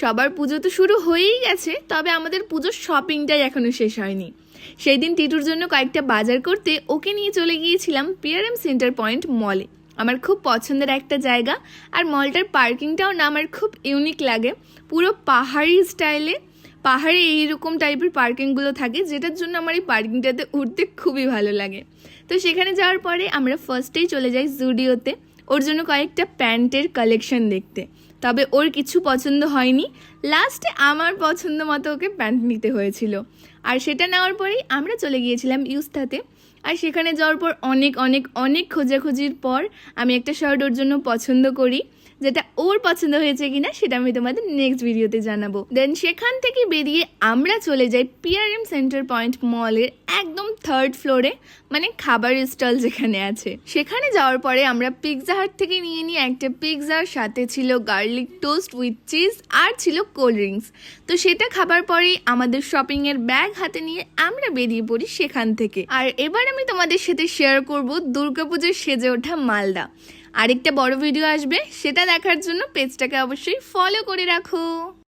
সবার পুজো তো শুরু হয়েই গেছে, তবে আমাদের পুজোর শপিংটাই এখনো শেষ হয়নি। সেই দিন টিটুর জন্য কয়েকটা বাজার করতে ওকে নিয়ে চলে গিয়েছিলাম পিআরএম সেন্টার পয়েন্ট মলে। আমার খুব পছন্দের একটা জায়গা, আর মলটার পার্কিংটাও না আমার খুব ইউনিক লাগে। পুরো পাহাড়ি স্টাইলে, পাহাড়ে এইরকম টাইপের পার্কিংগুলো থাকে, যেটার জন্য আমার এই পার্কিংটাতে উঠতে খুবই ভালো লাগে। তো সেখানে যাওয়ার পরে আমরা ফার্স্টেই চলে যাই জুডিওতে ওর জন্য কয়েকটা প্যান্টের কালেকশন দেখতে। তবে ওর কিছু পছন্দ হয়নি, লাস্টে আমার পছন্দ মতো ওকে প্যান্ট নিতে হয়েছিল। আর সেটা নেওয়ার পরেই আমরা চলে গিয়েছিলাম ইউস্তাতে। আর সেখানে যাওয়ার পর অনেক অনেক অনেক খোঁজাখুঁজির পর আমি একটা শার্ট ওর জন্য পছন্দ করি, যেটা ওর পছন্দ হয়েছে কিনা সেটা আমি তোমাদের নেক্সট ভিডিওতে জানাবো। দেন সেখান থেকে বেরিয়ে আমরা চলে যাই পিআরএম সেন্টার পয়েন্ট মলের একদম থার্ড ফ্লোরে, মানে খাবার স্টল যেখানে আছে। সেখানে যাওয়ার পরে আমরা পিৎজা হাট থেকে নিয়ে নিই একটা পিৎজার, সাথে ছিল গার্লিক টোস্ট উইথ চিজ, আর ছিল কোল্ড ড্রিঙ্কস। তো সেটা খাবার পরেই আমাদের শপিংয়ের ব্যাগ হাতে নিয়ে আমরা বেরিয়ে পড়ি সেখান থেকে। আর এবার আমি তোমাদের সাথে শেয়ার করব দুর্গাপুজোর সেজে ওঠা মালদা। আরেকটা বড় ভিডিও আসবে, সেটা দেখার জন্য পেজটাকে অবশ্যই ফলো করে রাখো।